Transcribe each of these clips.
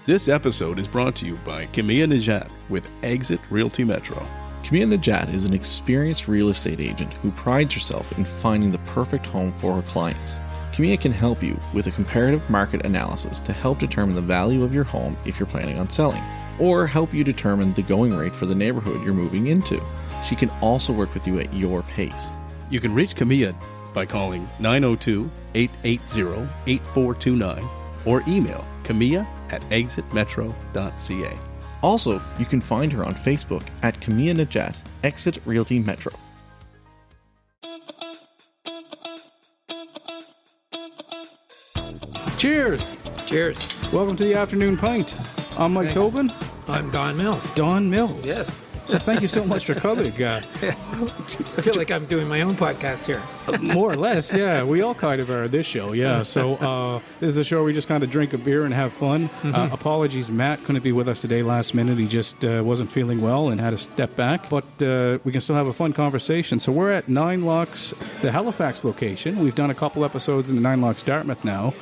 This episode is brought to you by Camilla Najat with Exit Realty Metro. Camilla Najat is an experienced real estate agent who prides herself in finding the perfect home for her clients. Camilla can help you with a comparative market analysis to help determine the value of your home if you're planning on selling, or help you determine the going rate for the neighborhood you're moving into. She can also work with you at your pace. You can reach Camilla by calling 902-880-8429 or email camilla@exitmetro.ca. Also, you can find her on Facebook at Camilla Najat, Exit Realty Metro. Cheers! Cheers. Welcome to the Afternoon Pint. I'm Mike Tobin. I'm Don Mills. Don Mills. Yes. So thank you so much for coming. I feel like I'm doing my own podcast here. More or less, yeah. We all kind of are this show, yeah. So this is a show where we just kind of drink a beer and have fun. Apologies, Matt couldn't be with us today last minute. He just wasn't feeling well and had to step back. But we can still have a fun conversation. So we're at Nine Locks, the Halifax location. We've done a couple episodes in the Nine Locks Dartmouth now.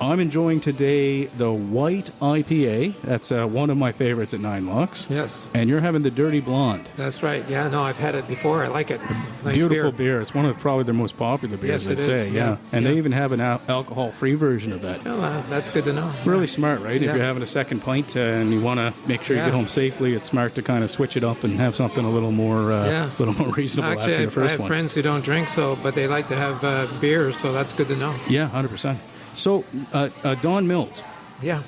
I'm enjoying today the White IPA. That's one of my favorites at Nine Locks. Yes. And you're having the Dirty Blonde. That's right. Yeah, no, I've had it before. I like it. It's a nice Beautiful beer. It's one of probably their most popular beers, yes, I'd say. is. Yeah. And they even have an alcohol-free version of that. Well, that's good to know. Really smart, right? Yeah. If you're having a second pint and you want to make sure you get home safely, it's smart to kind of switch it up and have something a little more reasonable Actually, after the first I have one. friends who don't drink, but they like to have beer, so that's good to know. Yeah, 100%. So, Don Mills. Yeah.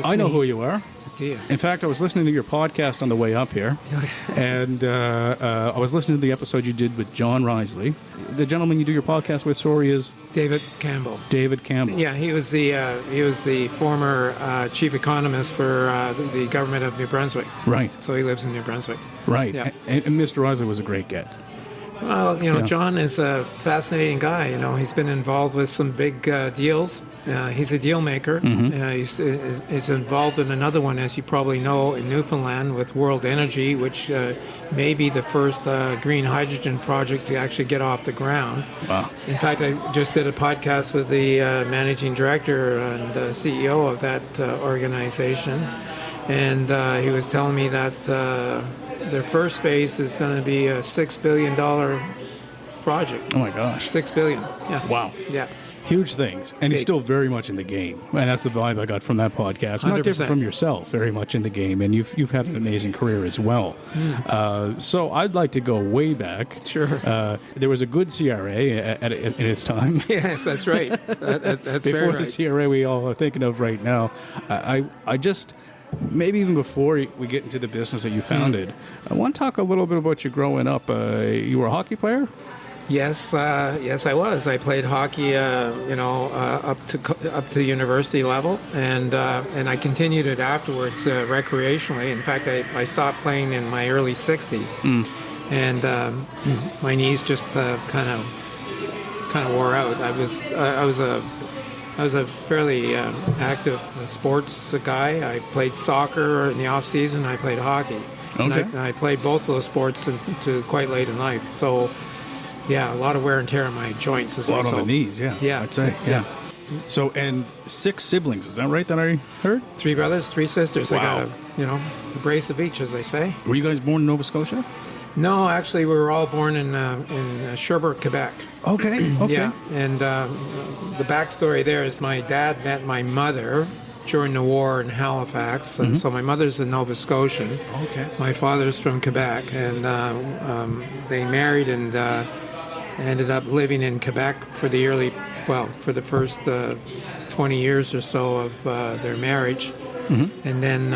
I know who you are. Yeah. In fact, I was listening to your podcast on the way up here, and I was listening to the episode you did with John Risley. The gentleman you do your podcast with, sorry, is David Campbell. David Campbell. Yeah, he was the former chief economist for the government of New Brunswick. Right. So he lives in New Brunswick. Right. Yeah. And Mr. Risley was a great guest. Well, John is a fascinating guy. He's been involved with some big deals. He's a deal maker. He's involved in another one, as you probably know, in Newfoundland with World Energy, which may be the first green hydrogen project to actually get off the ground. Wow. In fact, I just did a podcast with the managing director and CEO of that organization, and he was telling me that their first phase is going to be a $6 billion project. Oh, my gosh. $6 billion. Yeah. Wow. Yeah. Huge things. And he's still very much in the game. And that's the vibe I got from that podcast. Not 100%. different from yourself, very much in the game. And you've had an amazing career as well. So I'd like to go way back. Sure. There was a good CRA in its time. Yes, that's right. That's Before very right. the CRA we all are thinking of right now. I just... Maybe even before we get into the business that you founded, I want to talk a little bit about you growing up. You were a hockey player? Yes, yes, I was. I played hockey, up to university level, and I continued it afterwards recreationally. In fact, I stopped playing in my early 60s, and my knees just kind of wore out. I was a fairly active sports guy. I played soccer in the off season. I played hockey. Okay. And I played both of those sports to quite late in life. So, yeah, a lot of wear and tear on my joints as a result. A lot on the knees, yeah. Yeah. I'd say, yeah. So, and 6 siblings, is that right that I heard? 3 brothers, 3 sisters. Wow. I got a brace of each, as they say. Were you guys born in Nova Scotia? No, actually, we were all born in Sherbrooke, Quebec. Okay. Yeah, and the backstory there is my dad met my mother during the war in Halifax, and so my mother's a Nova Scotian. Okay. My father's from Quebec, and they married and ended up living in Quebec for the first 20 years or so of their marriage, and then.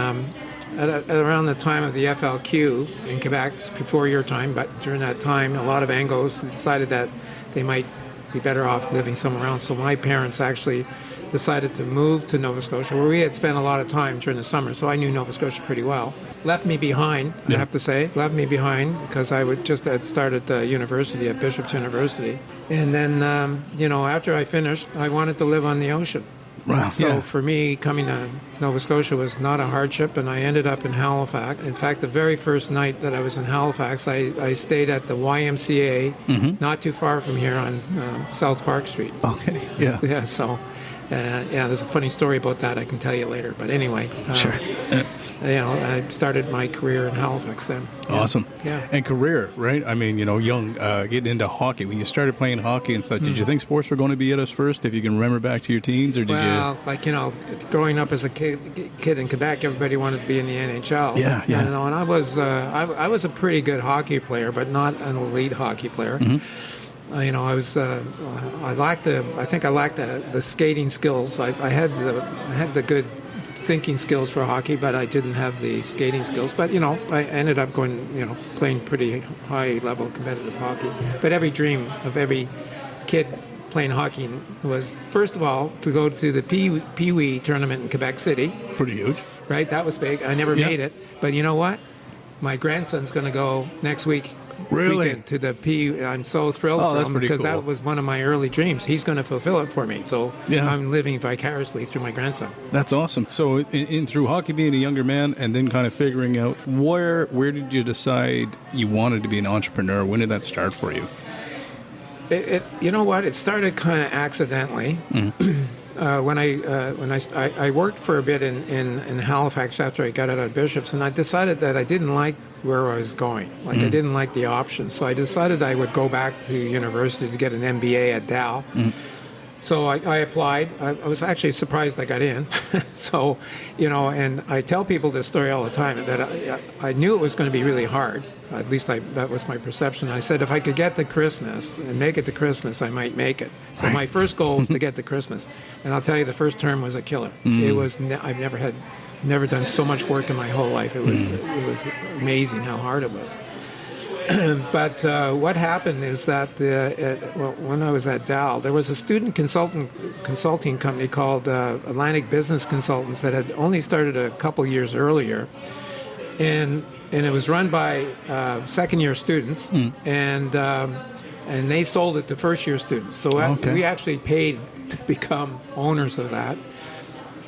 At around the time of the FLQ in Quebec, it's before your time, but during that time, a lot of Anglos decided that they might be better off living somewhere else. So my parents actually decided to move to Nova Scotia, where we had spent a lot of time during the summer, so I knew Nova Scotia pretty well. Left me behind, I have to say. Left me behind because I had started the university at Bishop's University. And then, after I finished, I wanted to live on the ocean. Wow. So for me, coming to Nova Scotia was not a hardship, and I ended up in Halifax. In fact, the very first night that I was in Halifax, I stayed at the YMCA, not too far from here on South Park Street. Okay, yeah. Yeah, so... Yeah, there's a funny story about that I can tell you later. But anyway, Sure. I started my career in Halifax then. Awesome. Yeah. And career, right? I mean, young, getting into hockey. When you started playing hockey and stuff, did you think sports were going to be at us first, if you can remember back to your teens, or did Well, growing up as a kid in Quebec, everybody wanted to be in the NHL. Yeah. And I was a pretty good hockey player, but not an elite hockey player. I lacked the skating skills. I had the good thinking skills for hockey, but I didn't have the skating skills. But I ended up playing pretty high level competitive hockey. But every dream of every kid playing hockey was, first of all, to go to the Pee Wee tournament in Quebec City. Pretty huge. Right, that was big. I never made it, but you know what? My grandson's going to go next week. Really? Weekend to the P. I'm so thrilled for that's him pretty because cool. that was one of my early dreams. He's going to fulfill it for me. So Yeah. I'm living vicariously through my grandson. That's awesome. So in through hockey, being a younger man, and then kind of figuring out where did you decide you wanted to be an entrepreneur? When did that start for you? You know what? It started kind of accidentally. When I worked for a bit in Halifax after I got out of Bishop's, and I decided that I didn't like where I was going. I didn't like the options. So I decided I would go back to university to get an MBA at Dal. So I applied. I was actually surprised I got in. So, and I tell people this story all the time, that I knew it was going to be really hard. At least that was my perception. I said if I could get to Christmas and make it to Christmas, I might make it. So my first goal was to get to Christmas. And I'll tell you, the first term was a killer. It was. I've never done so much work in my whole life. It was amazing how hard it was. But what happened is that when I was at Dal, there was a student consulting company called Atlantic Business Consultants that had only started a couple years earlier, and it was run by second-year students, and they sold it to first-year students. So we actually paid to become owners of that.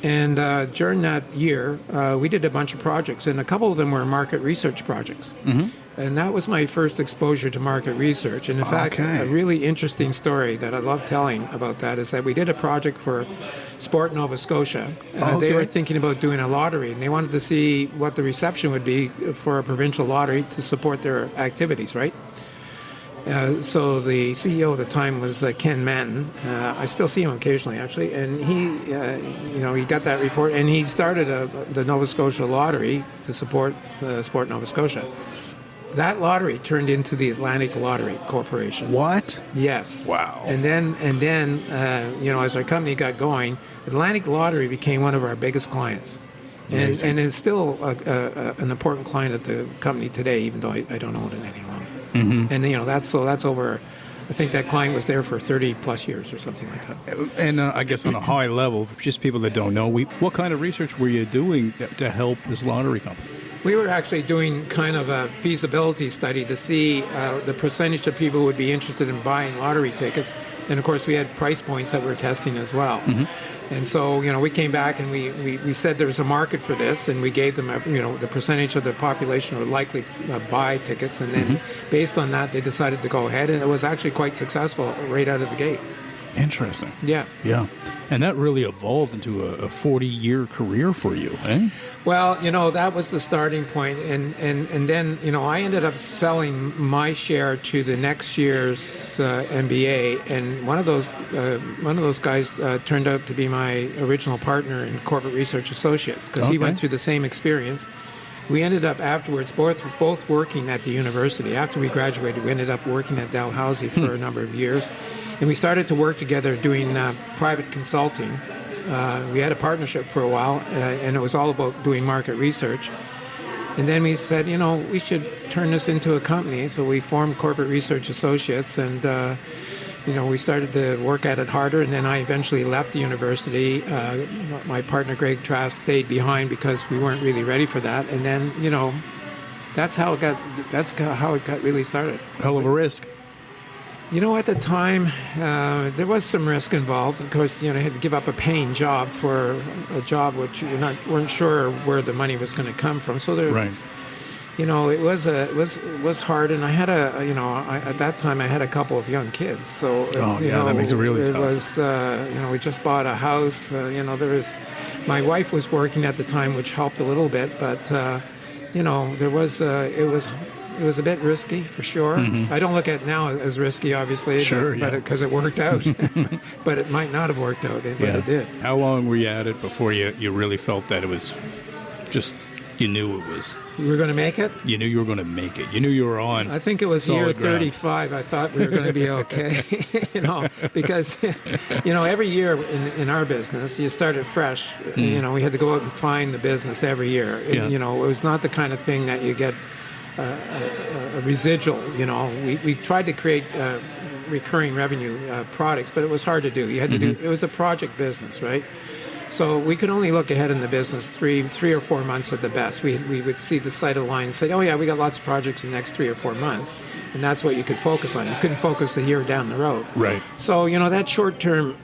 And during that year, we did a bunch of projects, and a couple of them were market research projects. And that was my first exposure to market research. And in fact, a really interesting story that I love telling about that is that we did a project for Sport Nova Scotia. They were thinking about doing a lottery, and they wanted to see what the reception would be for a provincial lottery to support their activities, right? So the CEO at the time was Ken Manton. I still see him occasionally, actually, and he got that report, and he started the Nova Scotia lottery to support the Sport Nova Scotia. That lottery turned into the Atlantic Lottery Corporation. What? Yes. Wow. And then, as our company got going, Atlantic Lottery became one of our biggest clients. And is still an important client at the company today, even though I don't own it any longer. And that's over. I think that client was there for 30 plus years or something like that. And I guess on a high level, for just people that don't know, what kind of research were you doing to help this lottery company? We were actually doing kind of a feasibility study to see the percentage of people who would be interested in buying lottery tickets. And of course, we had price points that we're testing as well. And so, we came back and we said there was a market for this, and we gave them, the percentage of the population would likely buy tickets. And then based on that, they decided to go ahead, and it was actually quite successful right out of the gate. Interesting. Yeah. Yeah. And that really evolved into a 40-year career for you, eh? Well, that was the starting point. And then, I ended up selling my share to the next year's MBA. And one of those guys turned out to be my original partner in Corporate Research Associates, because he went through the same experience. We ended up afterwards both working at the university. After we graduated, we ended up working at Dalhousie for a number of years. And we started to work together doing private consulting. We had a partnership for a while, and it was all about doing market research. And then we said, we should turn this into a company. So we formed Corporate Research Associates, and we started to work at it harder. And then I eventually left the university. My partner Greg Trask stayed behind because we weren't really ready for that. And then, that's how it got really started. Hell of a risk. At the time, there was some risk involved. Of course, I had to give up a paying job for a job which weren't sure where the money was going to come from. So there, it was hard, and I had at that time I had a couple of young kids, so that makes it really tough. It was we just bought a house, my wife was working at the time, which helped a little bit, but there was it was a bit risky for sure. Mm-hmm. I don't look at it now as risky, obviously, but because it worked out, but it might not have worked out, but it did. How long were you at it before you really felt that it was just? You knew it was... We were going to make it? You knew you were going to make it. You knew you were on... I think it was year 35. I thought we were going to be okay. Because, every year in our business, you started fresh. We had to go out and find the business every year. Yeah. It was not the kind of thing that you get a residual. We tried to create recurring revenue products, but it was hard to do. You had to do... It was a project business, right? So we could only look ahead in the business three or 4 months at the best. We would see the sight of line and say, oh yeah, we got lots of projects in the next 3 or 4 months. And that's what you could focus on. You couldn't focus a year down the road. Right. So, that short-term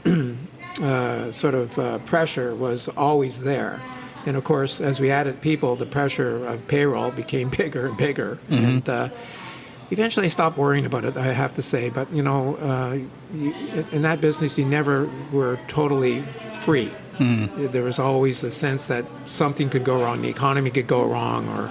pressure was always there. And of course, as we added people, the pressure of payroll became bigger and bigger. Mm-hmm. And eventually I stopped worrying about it, I have to say. But, in that business, you never were totally free. Mm. There was always a sense that something could go wrong. The economy could go wrong, or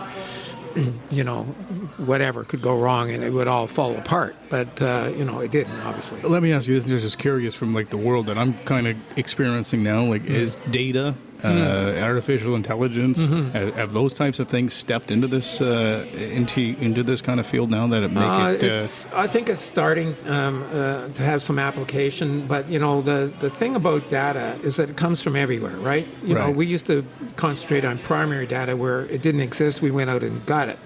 whatever could go wrong, and it would all fall apart. But it didn't, obviously. Let me ask you this: I'm just curious from the world that I'm kind of experiencing now. Is data, artificial intelligence, have those types of things stepped into this into this kind of field now that it make it? I think it's starting to have some application, but the thing about data is that it comes from everywhere, right? We used to concentrate on primary data where it didn't exist. We went out and got it,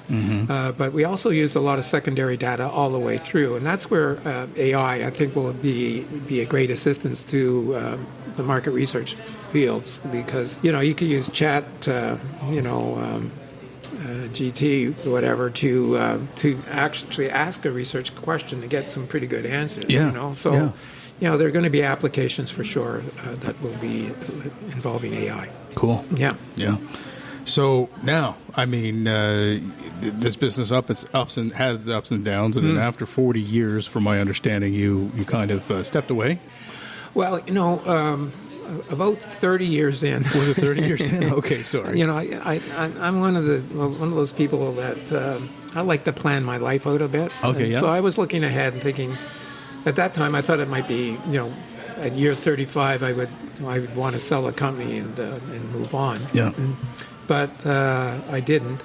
but we also used a lot of secondary data all the way through, and that's where AI, I think, will be a great assistance to the market research fields, because you could use chat, GT, whatever, to actually ask a research question to get some pretty good answers. So there are going to be applications for sure that will be involving AI. Cool. Yeah. So now, this business has ups and downs, and then after 40 years, from my understanding, you kind of stepped away. Well, about 30 years in. Was it 30 years in? Okay, sorry. I'm one of those people that I like to plan my life out a bit. Okay, So I was looking ahead and thinking, at that time I thought it might be, at year 35 I would want to sell a company and move on. Yeah. But I didn't.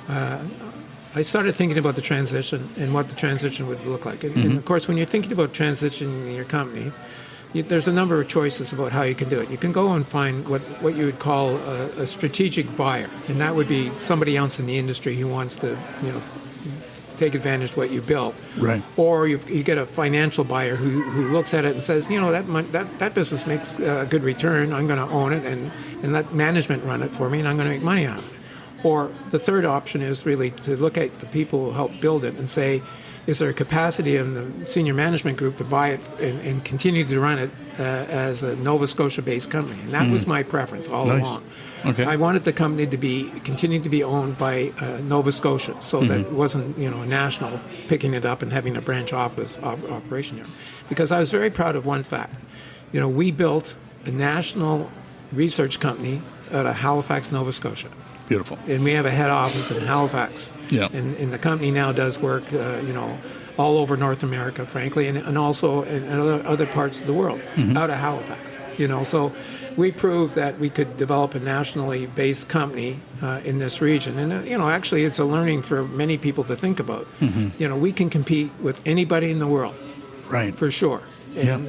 I started thinking about the transition and what the transition would look like. And of course, when you're thinking about transitioning your company, there's a number of choices about how you can do it. You can go and find what you would call a strategic buyer, and that would be somebody else in the industry who wants to, take advantage of what you built. Right. Or you get a financial buyer who looks at it and says, that business makes a good return. I'm going to own it and let management run it for me, and I'm going to make money on it. Or the third option is really to look at the people who helped build it and say, is there a capacity in the senior management group to buy it and continue to run it as a Nova Scotia-based company? And that was my preference all along. Okay. I wanted the company to continue to be owned by Nova Scotia, so that it wasn't a national picking it up and having a branch office operation here. Because I was very proud of one fact. We built a national research company out of Halifax, Nova Scotia. Beautiful. And we have a head office in Halifax. Yeah. And the company now does work, all over North America, frankly, and also in other parts of the world, out of Halifax. So we proved that we could develop a nationally based company in this region. And, actually it's a learning for many people to think about. We can compete with anybody in the world. Right. For sure. And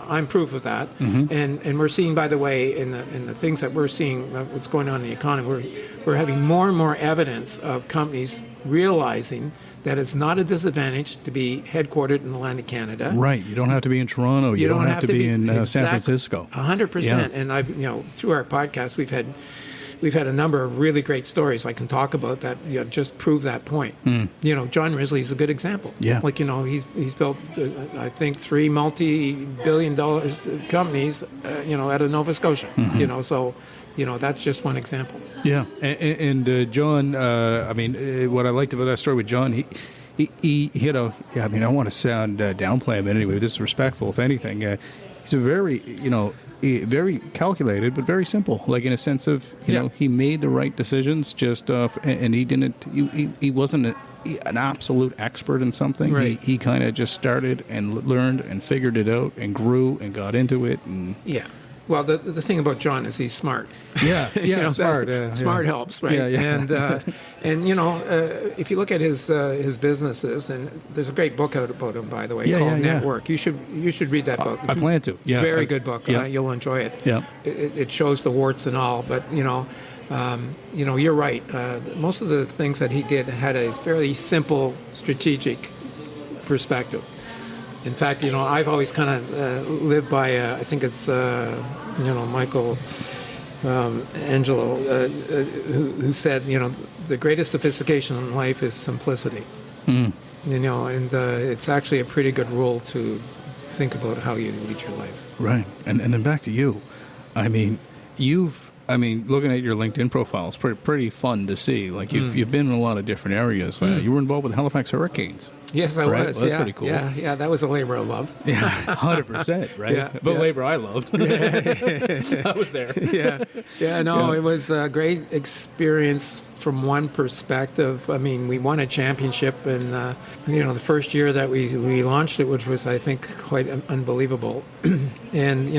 I'm proof of that. And we're seeing, by the way, in the things that we're seeing, what's going on in the economy, we're having more and more evidence of companies realizing that it's not a disadvantage to be headquartered in the land of Canada. Right. You don't have to be in Toronto. You don't have to be in San Francisco. 100%. And I've through our podcast we've had a number of really great stories I can talk about that just prove that point. John Risley is a good example. Yeah. He's built I think 3 multi-billion-dollar companies out of Nova Scotia. So that's just one example. Yeah, and John, what I liked about that story with John, he I don't want to sound downplay him in any way. This is respectful, if anything. He's a very, very calculated, but very simple. Like in a sense of, he made the right decisions. And he didn't. He wasn't an absolute expert in something. Right. He kind of just started and learned and figured it out and grew and got into it. And yeah. Well, the thing about John is he's smart. Yeah, smart. Smart helps, right? Yeah. And if you look at his businesses, and there's a great book out about him, by the way, called Network. You should read that book. I plan to. Yeah, very good book. Yeah. You'll enjoy it. Yeah, it shows the warts and all, but you're right. Most of the things that he did had a fairly simple strategic perspective. In fact, I've always kind of lived by, I think it's, Michael Angelo, who said, the greatest sophistication in life is simplicity. And it's actually a pretty good rule to think about how you lead your life. Right. And then back to you. Looking at your LinkedIn profile, it's pretty fun to see. Like you've been in a lot of different areas. You were involved with the Halifax Hurricanes. Yes, I was. Well, that's pretty cool. Yeah, that was a labor of love. Yeah, 100%, right? Yeah, but labor I loved. I was there. It was a great experience from one perspective. I mean, we won a championship, and the first year that we launched it, which was, I think, quite unbelievable. And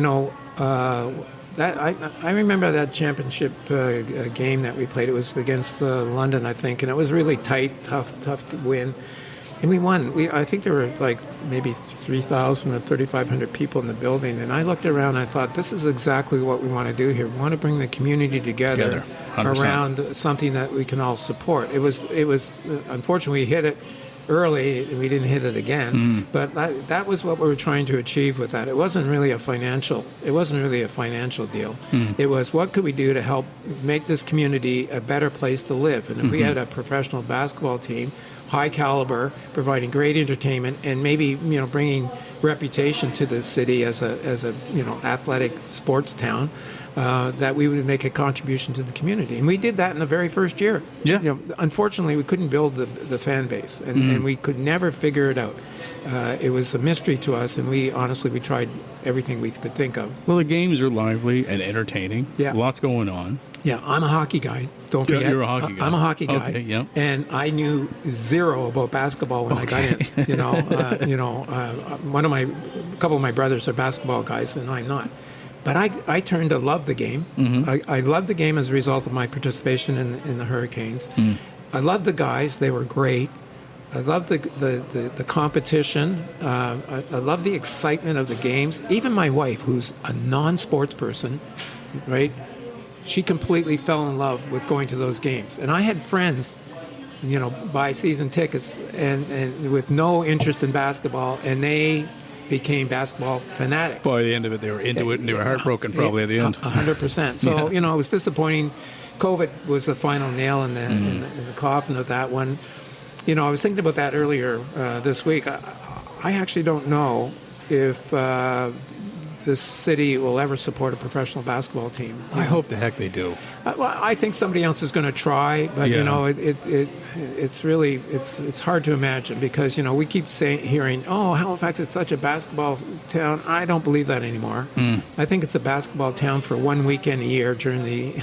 that I remember that championship game that we played. It was against London, I think, and it was really tight, tough to win. And we won. I think there were like maybe 3,000 or 3,500 people in the building. And I looked around and I thought, this is exactly what we want to do here. We want to bring the community together 100%. Around something that we can all support. It was unfortunately, we hit it early and we didn't hit it again. But that was what we were trying to achieve with that. It wasn't really a financial deal. It was, what could we do to help make this community a better place to live? And if we had a professional basketball team, high caliber, providing great entertainment, and maybe bringing reputation to the city as a athletic sports town, that we would make a contribution to the community, and we did that in the very first year. Yeah. Unfortunately, we couldn't build the fan base, and we could never figure it out. It was a mystery to us, and we tried everything we could think of. Well, the games are lively and entertaining. Yeah. Lots going on. Yeah, I'm a hockey guy. Don't forget. You're a hockey guy. I'm a hockey guy. Okay, yeah. And I knew zero about basketball when I got in. A couple of my brothers are basketball guys, and I'm not. But I turned to love the game. I loved the game as a result of my participation in the Hurricanes. I loved the guys; they were great. I loved the competition. I loved the excitement of the games. Even my wife, who's a non-sports person, right? She completely fell in love with going to those games. And I had friends, buy season tickets and with no interest in basketball, and they became basketball fanatics. By the end of it, they were into it, and they were heartbroken probably at the end. 100%. So, it was disappointing. COVID was the final nail in the coffin of that one. I was thinking about that earlier this week. I actually don't know if this city will ever support a professional basketball team. I hope the heck they do. I think somebody else is going to try, but it's really it's hard to imagine because we keep hearing, oh, Halifax is such a basketball town. I don't believe that anymore. I think it's a basketball town for one weekend a year during the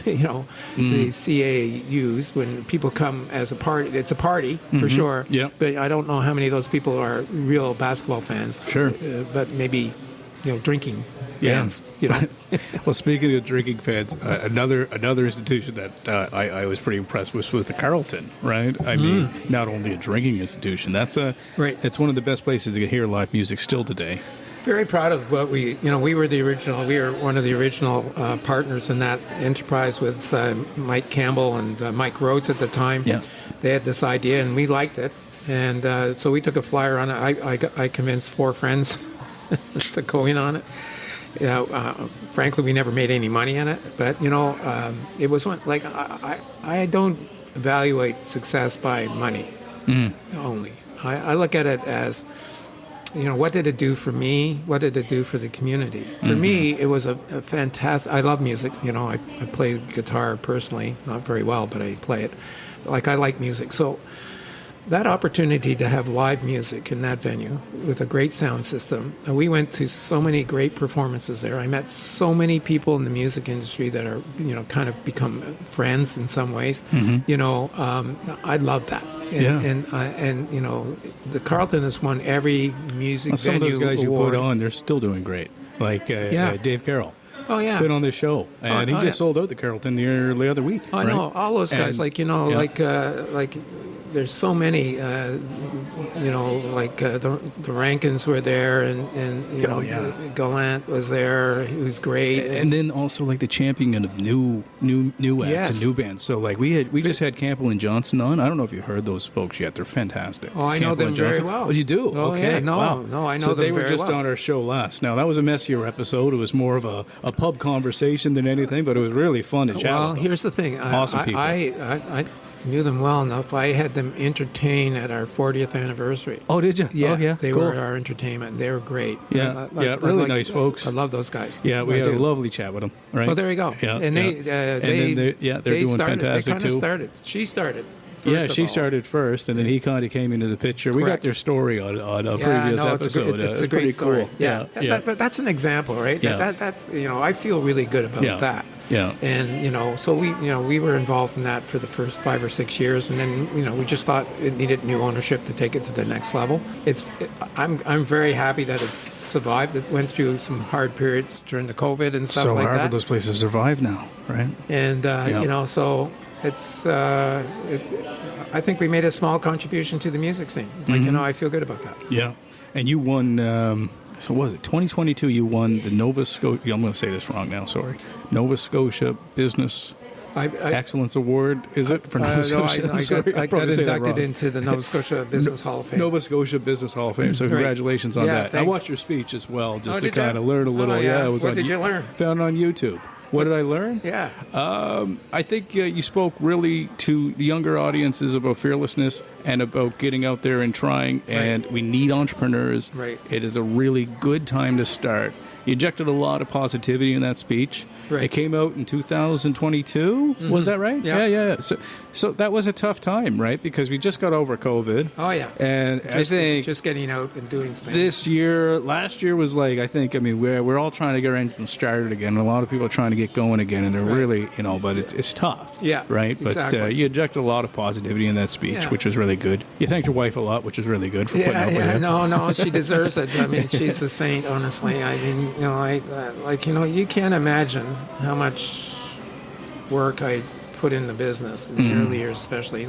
the CAUs when people come as a party. It's a party for sure. Yeah. But I don't know how many of those people are real basketball fans. Sure. But maybe drinking fans. Well, speaking of drinking fans, another institution that I was pretty impressed with was the Carleton, right? I mean, not only a drinking institution, right. It's one of the best places to hear live music still today. Very proud of what we were one of the original partners in that enterprise with Mike Campbell and Mike Rhodes at the time. Yeah. They had this idea and we liked it. And so we took a flyer on it. I convinced 4 friends to go in on it. Frankly, we never made any money on it, but it was one like I don't evaluate success by money only. I look at it as what did it do for me? What did it do for the community? For me, it was a fantastic. I love music. I play guitar personally, not very well, but I play it. I like music. So that opportunity to have live music in that venue with a great sound system, and we went to so many great performances there. I met so many people in the music industry that are, kind of become friends in some ways. I love that. And the Carlton has won every music some venue of those guys award. you put on, they're still doing great. Dave Carroll. Oh, yeah. Been on this show, and he just sold out the Carlton the other week. I know all those guys. There's so many. The Rankins were there, and Gallant was there. He was great. And then also the champion of new acts and new bands. So we just had Campbell and Johnson on. I don't know if you heard those folks yet. They're fantastic. Oh, I know them very well. Oh, you do? Oh, okay. Yeah. No, wow. No, I know so them very well. So they were just on our show last. Now that was a messier episode. It was more of a pub conversation than anything, but it was really fun to chat. Well, here's the thing. Awesome people. I knew them well enough. I had them entertain at our 40th anniversary. Oh, did you? Yeah, oh, yeah. They cool. were our entertainment. They were great. Yeah, really nice folks. I love those guys. Yeah, we had a lovely chat with them. Right. Well, there you go. Yeah, and they're doing fantastic too. She started. She started first, and then he kind of came into the picture. Correct. We got their story on a previous episode. It's a great story. Yeah. But that's an example, right? Yeah. That's I feel really good about that. Yeah. And so we were involved in that for the first 5 or 6 years, and then we just thought it needed new ownership to take it to the next level. I'm very happy that it's survived. It went through some hard periods during the COVID and stuff like that. So hard for those places survive now, right? And so it's. I think we made a small contribution to the music scene. I feel good about that. Yeah, and you won. So was it 2022? You won the Nova Scotia. I'm going to say this wrong now. Sorry, Nova Scotia Business Excellence Award. Is it for Nova Scotia? I got inducted into the Nova Scotia Business Hall of Fame. Nova Scotia Business Hall of Fame. So congratulations on that. Thanks. I watched your speech as well, just to kind of learn a little. What did you learn? Found on YouTube. What did I learn? Yeah. I think you spoke really to the younger audiences about fearlessness and about getting out there and trying. And we need entrepreneurs. Right. It is a really good time to start. You injected a lot of positivity in that speech. Right. It came out in 2022. Mm-hmm. Was that right? Yeah. So that was a tough time, right? Because we just got over COVID. Oh, yeah. And I think just getting out and doing things. Last year was we're all trying to get our engine started again. A lot of people are trying to get going again, and they're really, but it's tough. Yeah. Right? Exactly. But you injected a lot of positivity in that speech, which was really good. You thanked your wife a lot, which is really good for putting up with it. No, she deserves it. I mean, she's a saint, honestly. I mean, you can't imagine how much work I put in the business in the early years, especially.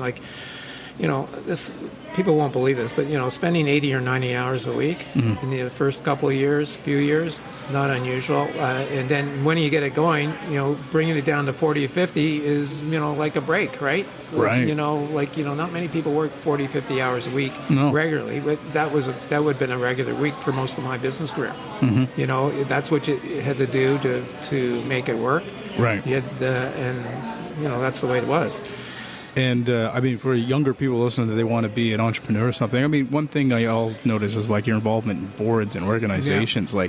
This people won't believe this, but spending 80 or 90 hours a week in the first few years, not unusual. And then when you get it going, bringing it down to 40 or 50 is like a break, right? Right. Not many people work 40, 50 hours a week regularly. But that would have been a regular week for most of my business career. Mm-hmm. That's what you had to do to make it work. Right. You had, that's the way it was. And, for younger people listening that they want to be an entrepreneur or something, one thing I always notice is, your involvement in boards and organizations. Yeah.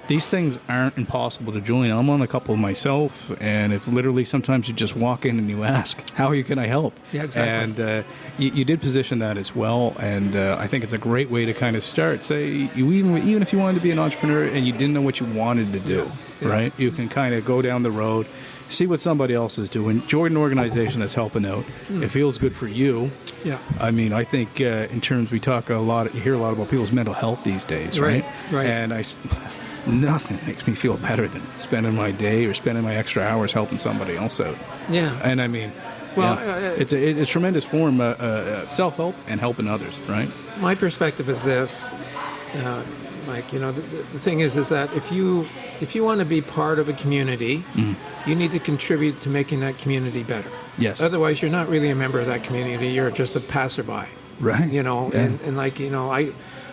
These things aren't impossible to join. I'm on a couple myself, and it's literally sometimes you just walk in and you ask, how can I help? Yeah, exactly. And you did position that as well, and I think it's a great way to kind of start. Say, even if you wanted to be an entrepreneur and you didn't know what you wanted to do, right? You can kind of go down the road, see what somebody else is doing, join an organization that's helping out. It feels good for you. Yeah. I think in terms, you hear a lot about people's mental health these days, right? Right. And nothing makes me feel better than spending my day or spending my extra hours helping somebody else out. Yeah. And it's a tremendous form of self-help and helping others, right? My perspective is this, Mike, the thing is that if you want to be part of a community, you need to contribute to making that community better. Yes. Otherwise, you're not really a member of that community. You're just a passerby. Right.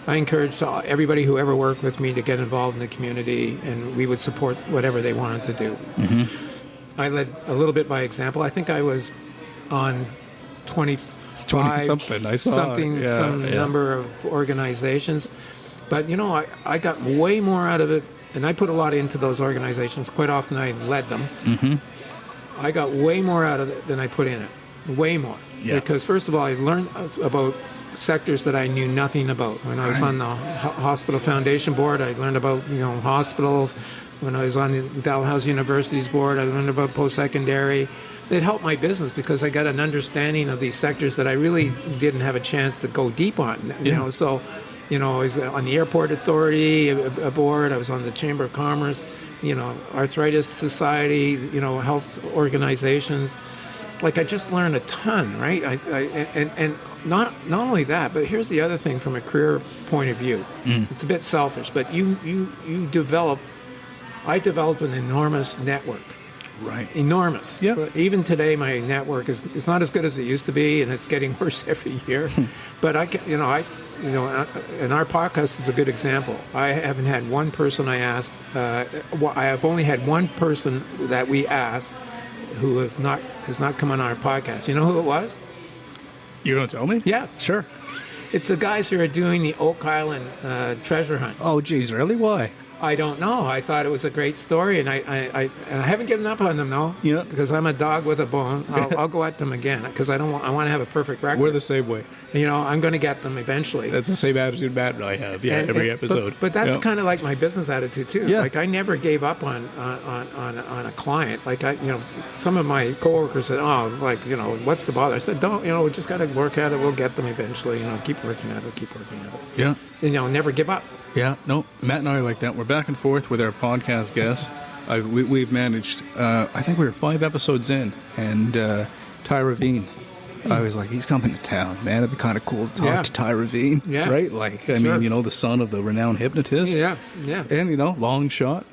I encouraged everybody who ever worked with me to get involved in the community, and we would support whatever they wanted to do. Mm-hmm. I led a little bit by example. I think I was on 25 something. I saw something, some number of organizations. But, I got way more out of it, and I put a lot into those organizations. Quite often I led them. Mm-hmm. I got way more out of it than I put in it. Way more. Yeah. Because, first of all, I learned about sectors that I knew nothing about. When I was on the Hospital Foundation Board, I learned about, hospitals. When I was on the Dalhousie University's board, I learned about post-secondary. It helped my business because I got an understanding of these sectors that I really didn't have a chance to go deep on. So, I was on the Airport Authority board. I was on the Chamber of Commerce, Arthritis Society, health organizations. Like, I just learned a ton, right? And not only that, but here's the other thing from a career point of view. It's a bit selfish, but I developed an enormous network. Right. Enormous. Yeah. But even today, my network is not as good as it used to be, and it's getting worse every year. But and our podcast is a good example. I haven't had one person I asked. I have only had one person that we asked who has not come on our podcast. You know who it was? You're going to tell me? Yeah. Sure. It's the guys who are doing the Oak Island treasure hunt. Oh, geez, really? Why? I don't know. I thought it was a great story, and I haven't given up on them, though. Yeah. Because I'm a dog with a bone. I'll go at them again because I want to have a perfect record. We're the same way. I'm going to get them eventually. That's the same attitude Matt and I have. Yeah, every episode. But that's kind of like my business attitude too. Yeah. Like, I never gave up on a client. Like, some of my coworkers said, "Oh, what's the bother?" I said, "Don't. We just got to work at it. We'll get them eventually. Keep working at it. Keep working at it. Yeah. Never give up." Yeah, no, Matt and I are like that. We're back and forth with our podcast guests. We've managed, I think we were 5 episodes in, and Ty Ravine, I was like, he's coming to town, man. It'd be kind of cool to talk to Ty Ravine, right? Like, I mean, the son of the renowned hypnotist. Yeah. And, long shot,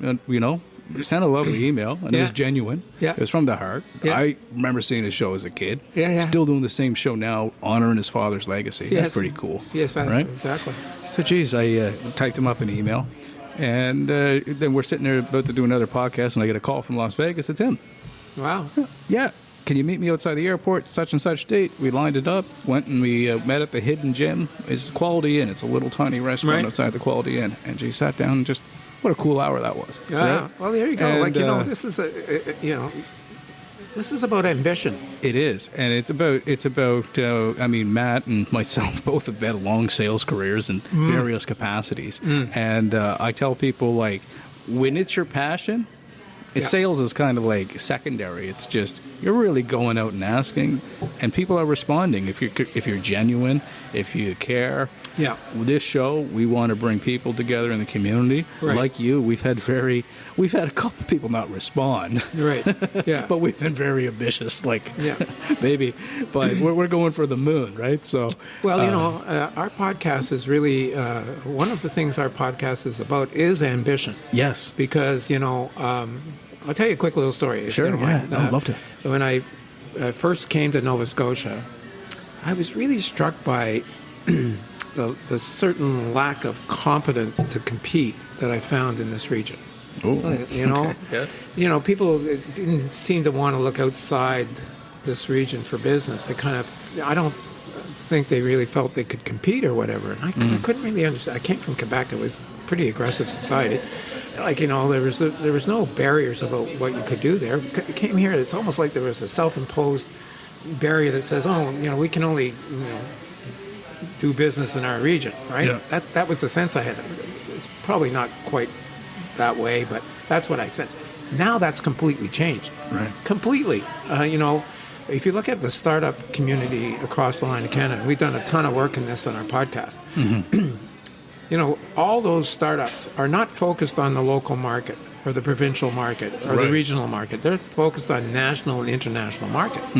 sent a lovely email, and it was genuine. Yeah. It was from the heart. Yeah. I remember seeing his show as a kid. Yeah. Still doing the same show now, honoring his father's legacy. Yes. That's pretty cool. Yes, right? Exactly. So, geez, I typed him up an email, and then we're sitting there about to do another podcast, and I get a call from Las Vegas. It's him. Wow. Yeah. Can you meet me outside the airport, such and such date? We lined it up, went and we met at the Hidden Gem. It's Quality Inn. It's a little tiny restaurant outside the Quality Inn. And she sat down and just, what a cool hour that was. Yeah. Right? Well, there you go. And, this is this is about ambition. It is, and it's about. Matt and myself both have had long sales careers in various capacities, and I tell people, like, when it's your passion, sales is kind of like secondary. It's just you're really going out and asking, and people are responding. If you're genuine, if you care. Yeah. This show, we want to bring people together in the community. Right. Like you, we've had a couple people not respond. Right. Yeah. But we've been very ambitious, baby. But we're going for the moon, right? So, well, our podcast is really one of the things our podcast is about is ambition. Yes. Because I'll tell you a quick little story. Sure. I'd love to. When I first came to Nova Scotia, I was really struck by the certain lack of competence to compete that I found in this region. Oh, okay. People didn't seem to want to look outside this region for business. I don't think they really felt they could compete or whatever. And I couldn't really understand. I came from Quebec. It was a pretty aggressive society. There was no barriers about what you could do there. Came here, it's almost like there was a self-imposed barrier that says, we can only, do business in our region, right? Yeah. That was the sense I had. It's probably not quite that way, but that's what I sensed. Now that's completely changed. Right. Completely. If you look at the startup community across the line of Canada, we've done a ton of work in this on our podcast. All those startups are not focused on the local market or the provincial market or the regional market. They're focused on national and international markets.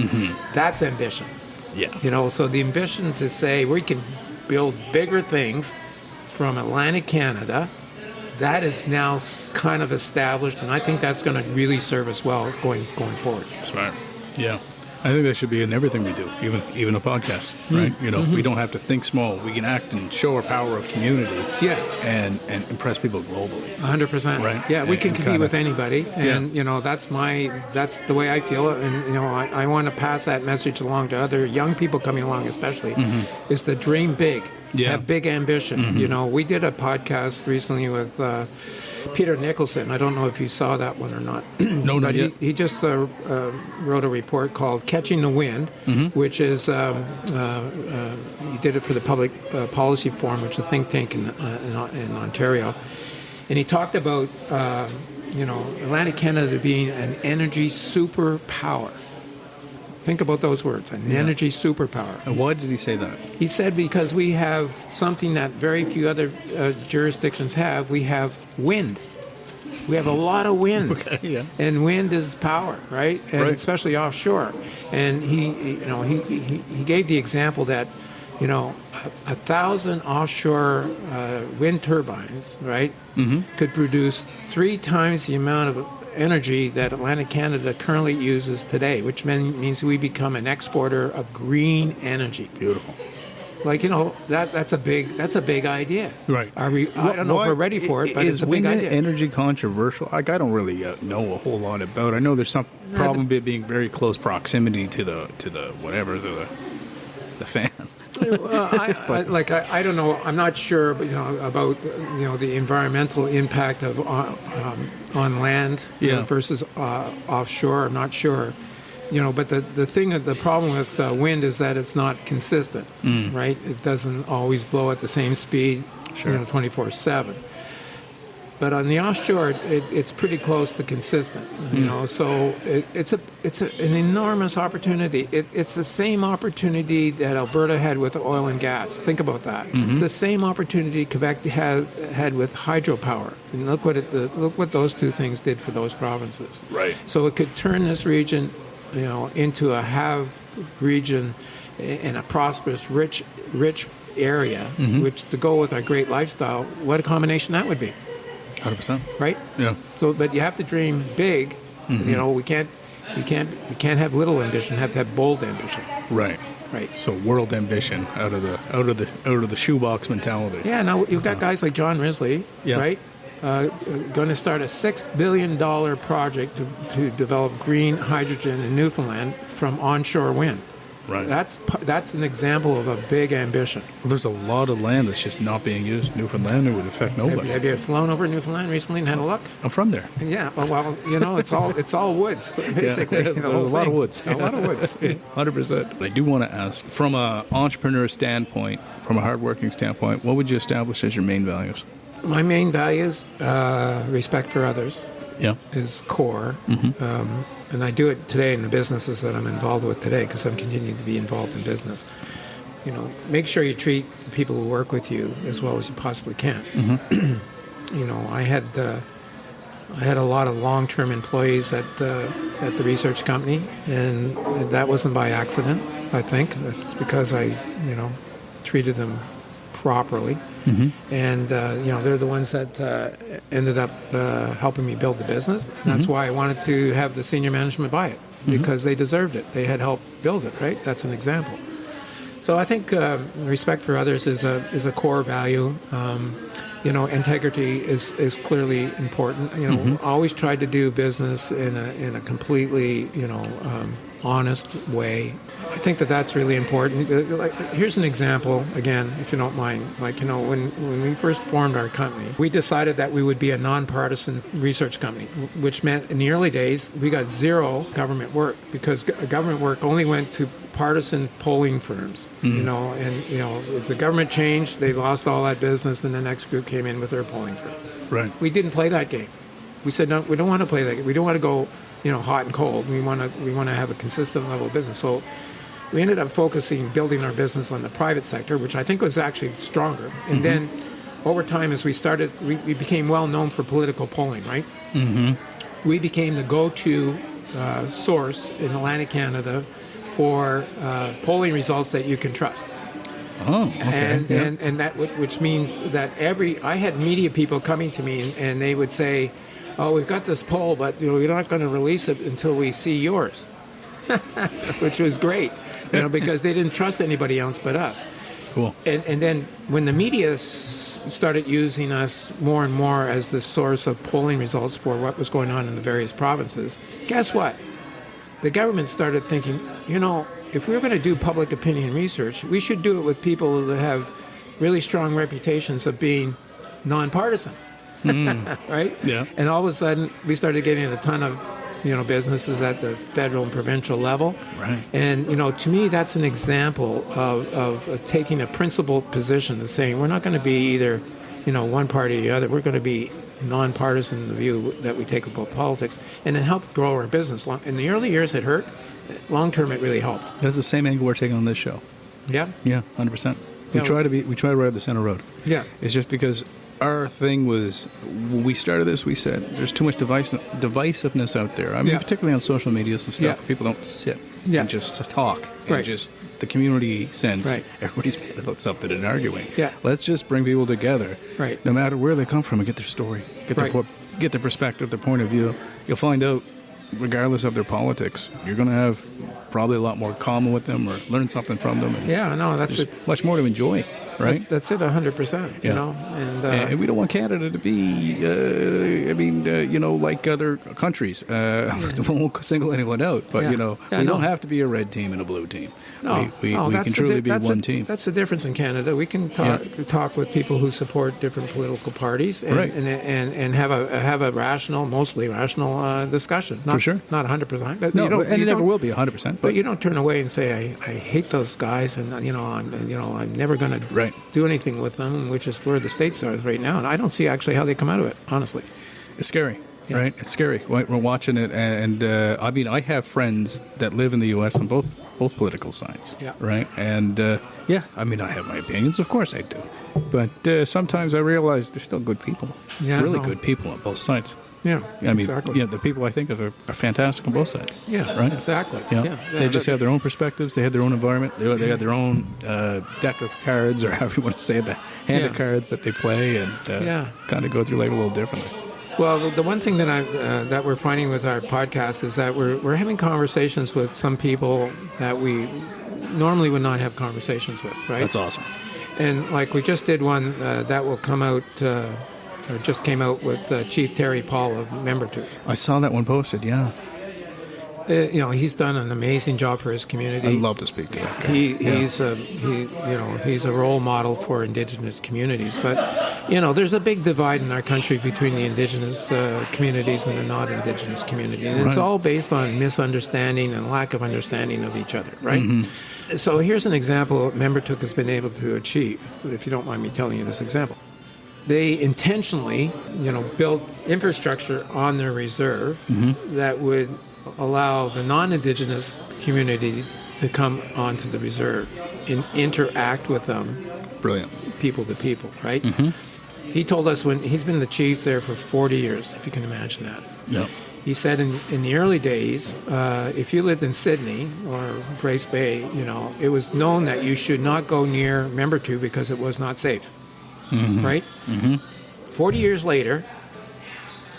That's ambition. Yeah. So the ambition to say we can build bigger things from Atlantic Canada, that is now kind of established, and I think that's going to really serve us well going forward. Smart. Yeah. I think that should be in everything we do, even a podcast, right? We don't have to think small. We can act and show our power of community, and impress people globally. 100%, right? Yeah, we can compete with anybody, and that's the way I feel, and I want to pass that message along to other young people coming along, especially, is to dream big. Yeah. have big ambition. You know, we did a podcast recently with Peter Nicholson. I don't know if you saw that one or not. No, not but yet. he just wrote a report called Catching the Wind, which is, he did it for the Public Policy Forum, which is a think tank in Ontario. And he talked about, Atlantic Canada being an energy superpower. Think about those words, an energy superpower. And why did he say that? He said because we have something that very few other jurisdictions have. We have wind. We have a lot of wind. Okay, yeah. And wind is power, right? And Right. especially offshore. And he gave the example that, 1,000 offshore wind turbines, right, could produce 3 times the amount of energy that Atlantic Canada currently uses today, which means we become an exporter of green energy. Beautiful. Like, that's a big idea. Right. Are we? I don't know if we're ready for it, but it's a big wind idea. energy controversial? Like, I don't really know a whole lot about it. I know there's some problem with it being very close proximity to the fan. I don't know. I'm not sure, but about the environmental impact of on land versus offshore. I'm not sure. But the problem with wind is that it's not consistent, right? It doesn't always blow at the same speed, 24/7. But on the offshore, it's pretty close to consistent, So it's an enormous opportunity. It's the same opportunity that Alberta had with oil and gas. Think about that. It's the same opportunity Quebec had with hydropower. And look what those two things did for those provinces. Right. So it could turn this region, into a have region and a prosperous, rich area, which to go with our great lifestyle. What a combination that would be. 100%. Right? Yeah. So, but you have to dream big. We can't have little ambition. We have to have bold ambition. Right. Right. So world ambition out of the shoebox mentality. Yeah. Now you've got guys like John Risley, right? Going to start a $6 billion project to develop green hydrogen in Newfoundland from onshore wind. Right. That's an example of a big ambition. Well, there's a lot of land that's just not being used. Newfoundland, it would affect nobody. Have you flown over Newfoundland recently and had a look? I'm from there. Yeah. Well, it's all woods basically. Yeah. The There's whole a lot of thing. woods. A lot of woods. 100%. I do want to ask, from an entrepreneur standpoint, from a hardworking standpoint, what would you establish as your main values? My main values, respect for others, is core. And I do it today in the businesses that I'm involved with today because I'm continuing to be involved in business. Make sure you treat the people who work with you as well as you possibly can. I had a lot of long-term employees at the research company, and that wasn't by accident. I think it's because I, treated them properly. And they're the ones that ended up helping me build the business. And that's why I wanted to have the senior management buy it, because they deserved it. They had helped build it, right? That's an example. So I think respect for others is a core value. Integrity is clearly important. Always try to do business in a completely honest way. I think that's really important. Here's an example, again, if you don't mind. When we first formed our company, we decided that we would be a nonpartisan research company, which meant in the early days we got zero government work because government work only went to partisan polling firms. If the government changed, they lost all that business, and the next group came in with their polling firm. Right. We didn't play that game. We said no, we don't want to play that game. We don't want to go, hot and cold. We want to have a consistent level of business. So we ended up building our business on the private sector, which I think was actually stronger. And then over time, as we became well known for political polling, right? We became the go-to source in Atlantic Canada for polling results that you can trust. Oh, okay. And that which means that I had media people coming to me and they would say, "Oh, we've got this poll, but we're not going to release it until we see yours," which was great, because they didn't trust anybody else but us. Cool. And then when the media started using us more and more as the source of polling results for what was going on in the various provinces, guess what? The government started thinking, if we were going to do public opinion research, we should do it with people that have, really strong reputations of being nonpartisan, right? Yeah. And all of a sudden, we started getting a ton of businesses at the federal and provincial level. Right. And, to me, that's an example of taking a principled position and saying we're not going to be either, one party or the other. We're going to be nonpartisan in the view that we take about politics, and it helped grow our business. In the early years, it hurt. Long term, it really helped. That's the same angle we're taking on this show. Yeah. Yeah, 100%. We try to ride the center road. Yeah. It's just because our thing was, when we started this, we said there's too much divisiveness out there. I mean, particularly on social media and stuff, people don't sit and just talk and just the community sense. Right. Everybody's mad about something and arguing. Yeah. Let's just bring people together, right, no matter where they come from, and get their story, get their perspective, their point of view. You'll find out, regardless of their politics, you're going to have probably a lot more common with them or learn something from them. And that's it. Much more to enjoy, right? That's it, 100%. And we don't want Canada to be, like other countries. We won't single anyone out, but we don't have to be a red team and a blue team. We can truly be one team. That's the difference in Canada. We can talk with people who support different political parties and have a mostly rational discussion. For sure, not 100%, but it never will be 100%. But you don't turn away and say, I hate those guys, and I'm never going to do anything with them, which is where the States are right now. And I don't see actually how they come out of it, honestly. It's scary, right? It's scary. We're watching it, and I have friends that live in the U.S. on both political sides, right? And I have my opinions, of course I do. But sometimes I realize they're still good people, good people on both sides. Yeah, exactly. The people I think of are fantastic on both sides. Yeah, right. Exactly. They just have their own perspectives. They have their own environment. They have their own deck of cards, or however you want to say it, the hand of cards that they play, and kind of go through life a little differently. Well, the one thing that we're finding with our podcast is that we're having conversations with some people that we normally would not have conversations with. Right. That's awesome. And like we just did one that will come out. Or just came out with Chief Terry Paul of Membertou. I saw that one posted, yeah. He's done an amazing job for his community. I'd love to speak to that guy. He's a role model for Indigenous communities. But, there's a big divide in our country between the Indigenous communities and the non-Indigenous community. And it's all based on misunderstanding and lack of understanding of each other, right? Mm-hmm. So here's an example of what Membertou has been able to achieve, if you don't mind me telling you this example. They intentionally, built infrastructure on their reserve that would allow the non-Indigenous community to come onto the reserve and interact with them. Brilliant. People to people, right? Mm-hmm. He told us when he's been the chief there for 40 years, if you can imagine that. Yeah. He said in the early days, if you lived in Sydney or Grace Bay, it was known that you should not go near Membertou because it was not safe. Mm-hmm. Right? Mm-hmm. 40 years later,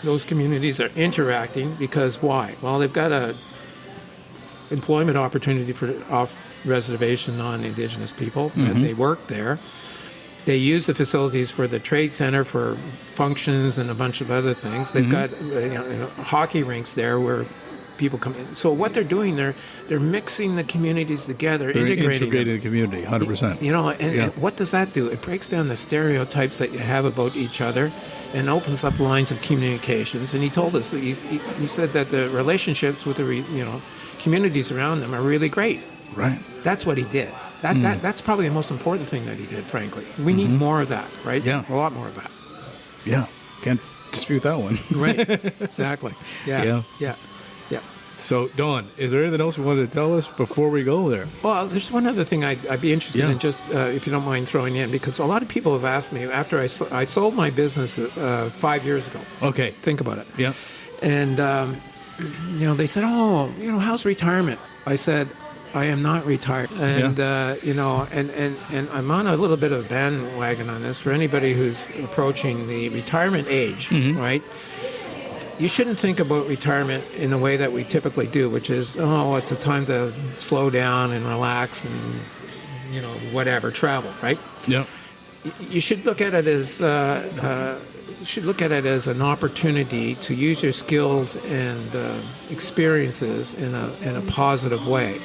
those communities are interacting because why? Well, they've got a employment opportunity for off-reservation non-Indigenous people. And they work there. They use the facilities for the trade center for functions and a bunch of other things. They've got hockey rinks there where people come in. So what they're doing, they're mixing the communities together, integrating the community, 100%. And what does that do? It breaks down the stereotypes that you have about each other and opens up lines of communications. And he told us that he said that the relationships with the communities around them are really great. Right. That's what he did. That's probably the most important thing that he did, frankly. We need more of that, right? Yeah. A lot more of that. Yeah. Can't dispute that one. Right. Exactly. Yeah. So, Dawn, is there anything else you wanted to tell us before we go there? Well, there's one other thing I'd be interested in, just if you don't mind throwing in, because a lot of people have asked me after I sold my business 5 years ago. Okay. Think about it. Yeah. And, they said, how's retirement? I said, I am not retired. And, and I'm on a little bit of a bandwagon on this for anybody who's approaching the retirement age, right? You shouldn't think about retirement in the way that we typically do, which is, it's a time to slow down and relax and, travel, right? Yeah. You should look at it as an opportunity to use your skills and experiences in a positive way.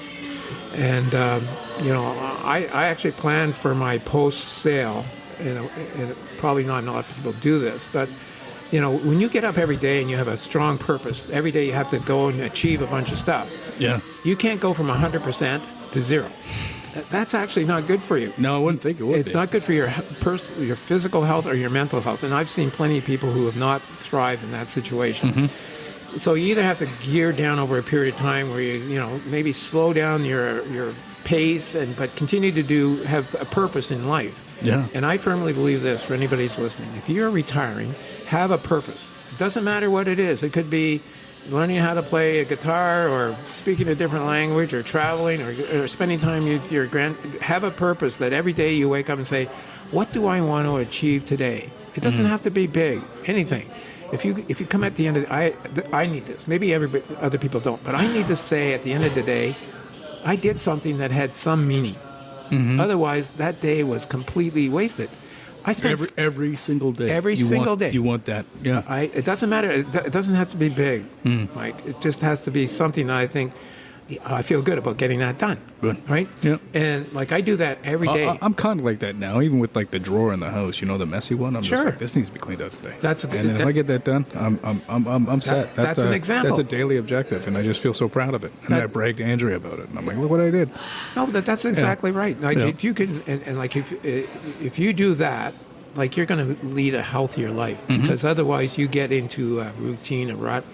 And I actually planned for my post-sale, and probably not a lot of people do this, but when you get up every day and you have a strong purpose, every day you have to go and achieve a bunch of stuff. Yeah. You can't go from 100% to 0. That's actually not good for you. No, I wouldn't think it would. It's not good for your physical health or your mental health. And I've seen plenty of people who have not thrived in that situation. Mm-hmm. So you either have to gear down over a period of time where you maybe slow down your pace but continue to have a purpose in life. Yeah. And I firmly believe this for anybody who's listening. If you're retiring, have a purpose. It doesn't matter what it is. It could be learning how to play a guitar or speaking a different language or traveling or spending time with your have a purpose that every day you wake up and say, what do I want to achieve today? It doesn't have to be big, anything. If you come at the end of I need this. Maybe other people don't, but I need to say at the end of the day, I did something that had some meaning. Mm-hmm. Otherwise, that day was completely wasted. I spent every single day. Every single day. You want that, yeah. It doesn't matter. It doesn't have to be big, Mike. It just has to be something that I think I feel good about getting that done. Good. Right? Yeah. And I do that every day. I'm kind of like that now, even with the drawer in the house. The messy one. I'm just like, this needs to be cleaned out today. And then if I get that done, I'm set. That's an example. That's a daily objective, and I just feel so proud of it. And I bragged to Andrea about it, and I'm like, look what I did. No, that's exactly right. If you can, if you do that, you're going to lead a healthier life, because otherwise you get into a routine, a rut,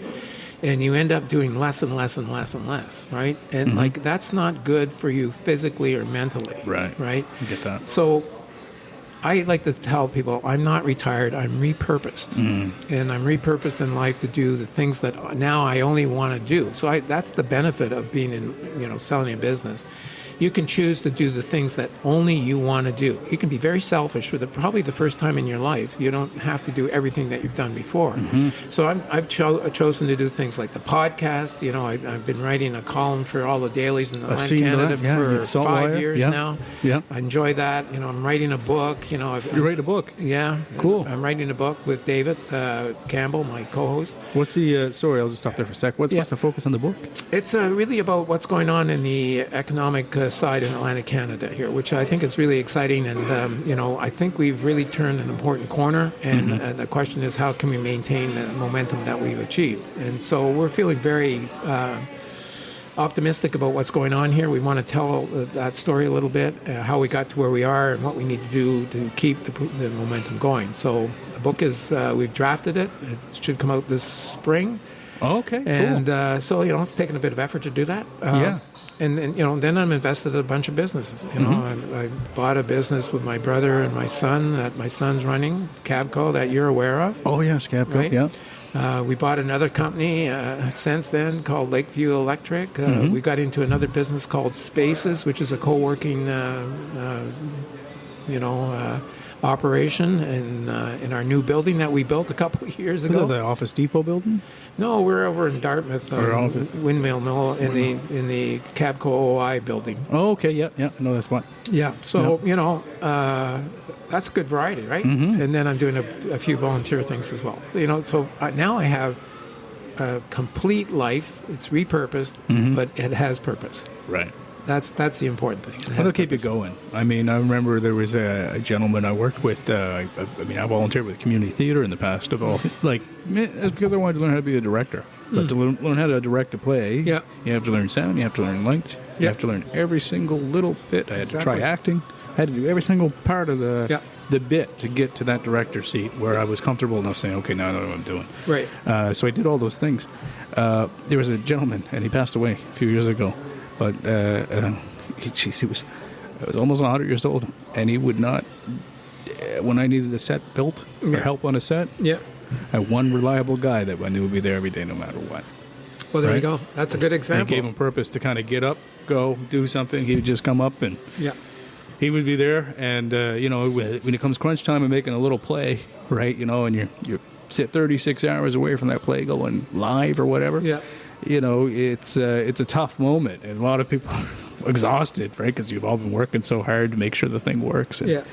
and you end up doing less and less and less and less, right? And that's not good for you physically or mentally. Right. I get that. So I like to tell people I'm not retired, I'm repurposed. And I'm repurposed in life to do the things that now I only want to do. So that's the benefit of being in, selling a business. You can choose to do the things that only you want to do. You can be very selfish for probably the first time in your life. You don't have to do everything that you've done before. So I've chosen to do things like the podcast. I've been writing a column for all the dailies in Atlantic Canada for 5 years now. Yeah. I enjoy that. I'm writing a book. You write a book? Yeah. Cool. I'm writing a book with David Campbell, my co-host. What's the, sorry, I'll just stop there for a sec. What's the focus on the book? It's really about what's going on in the economic side in Atlantic Canada here, which I think is really exciting. And, I think we've really turned an important corner. And the question is, how can we maintain the momentum that we've achieved? And so we're feeling very optimistic about what's going on here. We want to tell that story a little bit, how we got to where we are and what we need to do to keep the momentum going. So the book is, we've drafted it. It should come out this spring. Okay, and cool. So it's taken a bit of effort to do that. And then I'm invested in a bunch of businesses. I bought a business with my brother and my son that my son's running, Cabco, that you're aware of. Oh yes, Cabco. Right? Yeah. We bought another company since then called Lakeview Electric. We got into another business called Spaces, which is a co-working, operation in our new building that we built a couple of years ago. The Office Depot building? No, we're over in Dartmouth, Windmill Mill, in the Cabco OI building. Oh, okay, yeah, I know that's one. Yeah, so that's a good variety, right? And then I'm doing a few volunteer things as well. So now I have a complete life. It's repurposed, but it has purpose. Right. That's the important thing. It'll keep it going. I mean, I remember there was a gentleman I worked with. I volunteered with community theater in the past. It's because I wanted to learn how to be a director. But to learn how to direct a play, you have to learn sound, you have to learn lights, you have to learn every single little bit. I had to try acting. I had to do every single part of the bit to get to that director seat where I was comfortable enough saying, okay, now I know what I'm doing. Right. So I did all those things. There was a gentleman, and he passed away a few years ago. But he was almost 100 years old, and he would not, when I needed a set built or help on a set, I had one reliable guy that I knew would be there every day no matter what. Well, there you go. That's a good example. I gave him purpose to kind of get up, go, do something. He would just come up, and he would be there. And, when it comes crunch time and making a little play, right, and you sit 36 hours away from that play going live or whatever. Yeah. It's a tough moment, and a lot of people are exhausted, right? Because you've all been working so hard to make sure the thing works. And there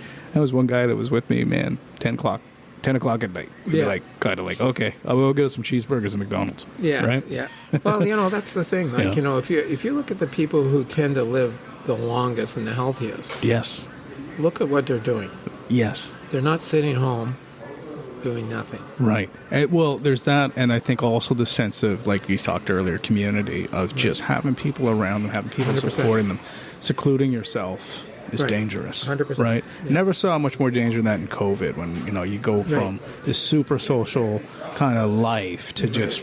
was one guy that was with me, man, 10 o'clock 10 o'clock at night. We'd be Yeah. like, kind of like, okay, I will get some cheeseburgers at McDonald's. Yeah, Right? yeah. Well, that's the thing. Like, Yeah. if you look at the people who tend to live the longest and the healthiest, Yes. look at what they're doing. Yes. They're not sitting home doing nothing. Right. Well, there's that, and I think also the sense of, like you talked earlier, community, of just having people around them, having people 100%. supporting them. Secluding yourself is Right. dangerous. 100%. Right? Yeah. Never saw much more danger than that in COVID, when, you go from this super social kind of life to just...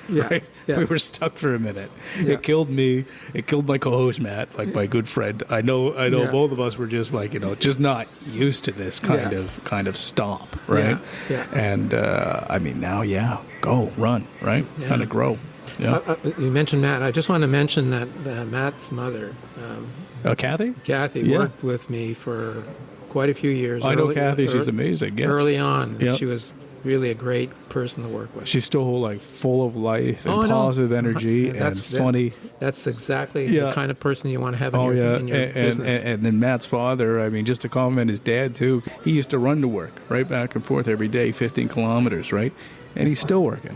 Yeah, Right? yeah. We were stuck for a minute. Yeah. It killed me. It killed my co-host Matt, like my good friend. I know. Yeah. Both of us were just like just not used to this kind of stop, right? Yeah. And I mean, now, go run, right? Yeah. Kind of grow. Yeah. You mentioned Matt. I just want to mention that Matt's mother, Kathy. Kathy, Yeah. worked with me for quite a few years. I know Kathy. She's amazing. Yes. Early on, Yep. she was really a great person to work with. She's still like full of life and Oh, I know. positive energy and funny. That's exactly Yeah. the kind of person you want to have in Oh, your, yeah, in your business. and then Matt's father, I mean, just to compliment his dad, too, he used to run to work, right, back and forth every day, 15 kilometers, right? And he's still working,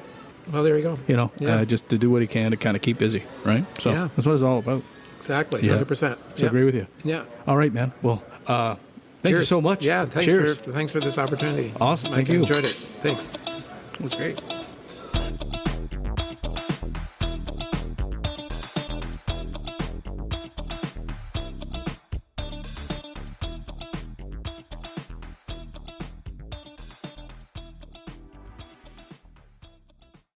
Well, there you go. Yeah. just to do what he can to kind of keep busy, right? So Yeah. that's what it's all about. Exactly, Yeah. 100%. So agree with you. Yeah. All right, man. Well, thank you Cheers. so much. Yeah, Cheers. thanks for this opportunity. Awesome. I Thank you. enjoyed it. Thanks. It was great.